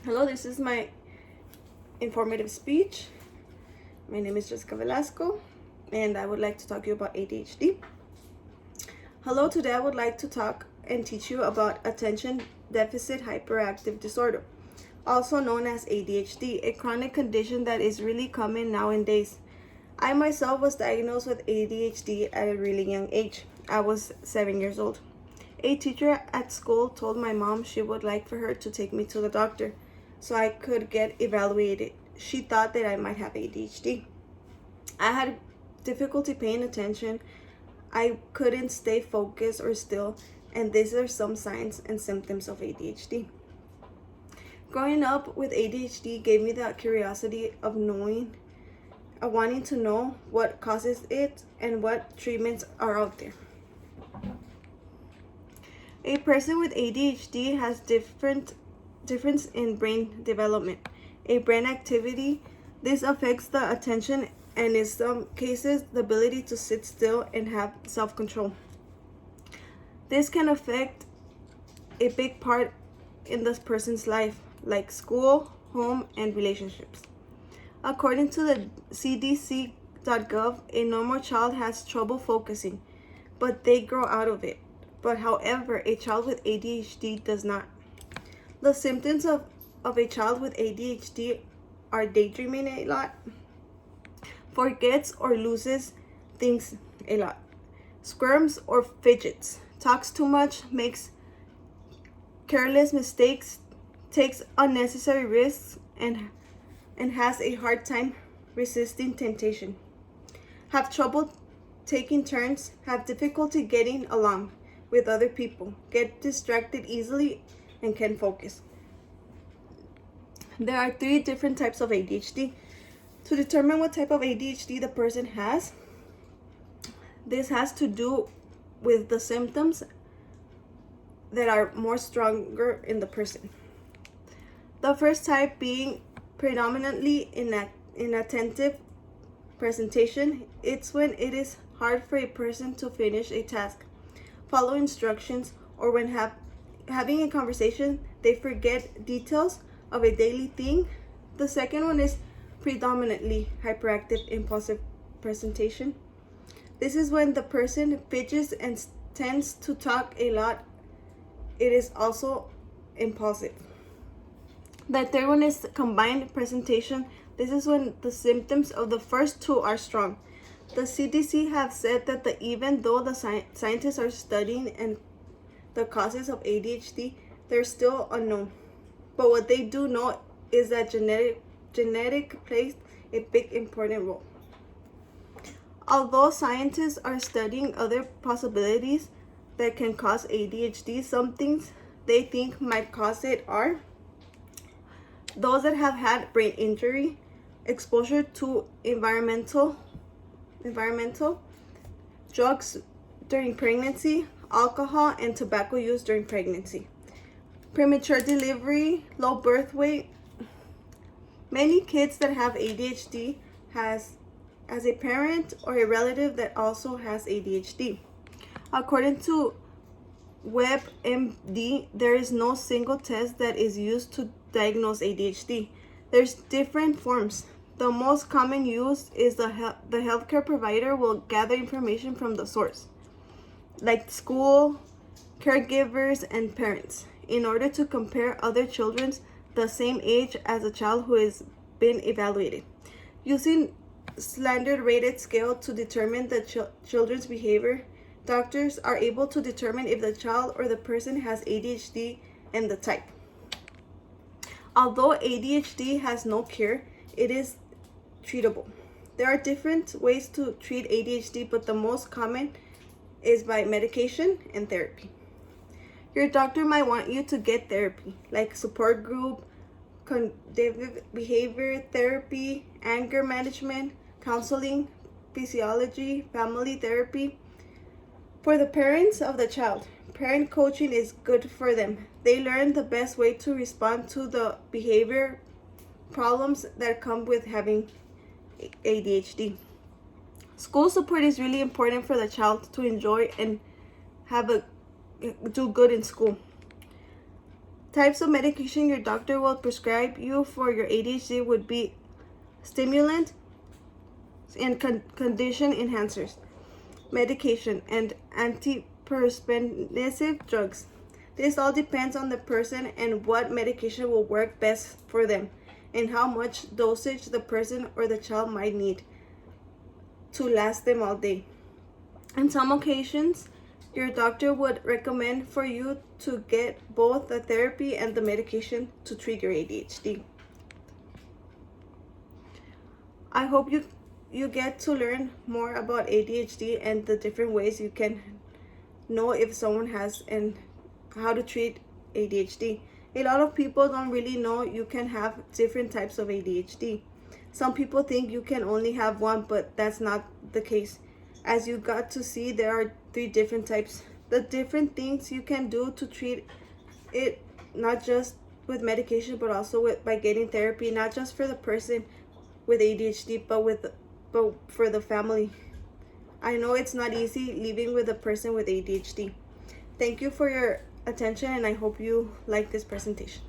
Hello, this is my informative speech. My name is Jessica Velasco, and I would like to talk to you about ADHD. Hello, today I would like to talk and teach you about attention deficit hyperactive disorder, also known as ADHD, a chronic condition that is really common nowadays. I myself was diagnosed with ADHD at a really young age. I was 7 years old. A teacher at school told my mom she would like for her to take me to the doctor so I could get evaluated. She thought that I might have ADHD. I had difficulty paying attention. I couldn't stay focused or still, and these are some signs and symptoms of ADHD. Growing up with ADHD gave me the curiosity of wanting to know what causes it and what treatments are out there. A person with ADHD has difference in brain development, a brain activity. This affects the attention and in some cases the ability to sit still and have self-control. This can affect a big part in this person's life, like school, home, and relationships. According to the CDC.gov, a normal child has trouble focusing, but they grow out of it. But however, a child with ADHD does not. The symptoms of a child with ADHD are daydreaming a lot, forgets or loses things a lot, squirms or fidgets, talks too much, makes careless mistakes, takes unnecessary risks, and has a hard time resisting temptation, have trouble taking turns, have difficulty getting along with other people, get distracted easily, and can focus. There are 3 different types of ADHD. To determine what type of ADHD the person has, this has to do with the symptoms that are more stronger in the person. The first type being predominantly inattentive presentation. It's when it is hard for a person to finish a task, follow instructions, or when having a conversation, they forget details of a daily thing. The second one is predominantly hyperactive impulsive presentation. This is when the person fidgets and tends to talk a lot. It is also impulsive. The third one is combined presentation. This is when the symptoms of the first 2 are strong. The CDC have said that even though the scientists are studying and the causes of ADHD, they're still unknown. But what they do know is that genetic plays a big important role. Although scientists are studying other possibilities that can cause ADHD, some things they think might cause it are those that have had brain injury, exposure to environmental drugs during pregnancy, alcohol and tobacco use during pregnancy, premature delivery, low birth weight. Many kids that have ADHD has a parent or a relative that also has ADHD. According to WebMD, there is no single test that is used to diagnose ADHD. There's different forms. The most common use is the healthcare provider will gather information from the source, like school, caregivers, and parents, in order to compare other children the same age as a child who has been evaluated. Using standard rated scale to determine the children's behavior, doctors are able to determine if the child or the person has ADHD and the type. Although ADHD has no cure, it is treatable. There are different ways to treat ADHD, but the most common is by medication and therapy. Your doctor might want you to get therapy, like support group, cognitive behavior therapy, anger management, counseling, physiology, family therapy. For the parents of the child, parent coaching is good for them. They learn the best way to respond to the behavior problems that come with having ADHD. School support is really important for the child to enjoy and do good in school. Types of medication your doctor will prescribe you for your ADHD would be stimulant and condition enhancers, medication, and antiperspirant drugs. This all depends on the person and what medication will work best for them and how much dosage the person or the child might need to last them all day. In some occasions, your doctor would recommend for you to get both the therapy and the medication to treat your ADHD. I hope you get to learn more about ADHD and the different ways you can know if someone has and how to treat ADHD. A lot of people don't really know you can have different types of ADHD. Some people think you can only have one, but that's not the case. As you got to see, there are 3 different types. The different things you can do to treat it, not just with medication, but also by getting therapy, not just for the person with ADHD, but for the family. I know it's not easy living with a person with ADHD. Thank you for your attention, and I hope you like this presentation.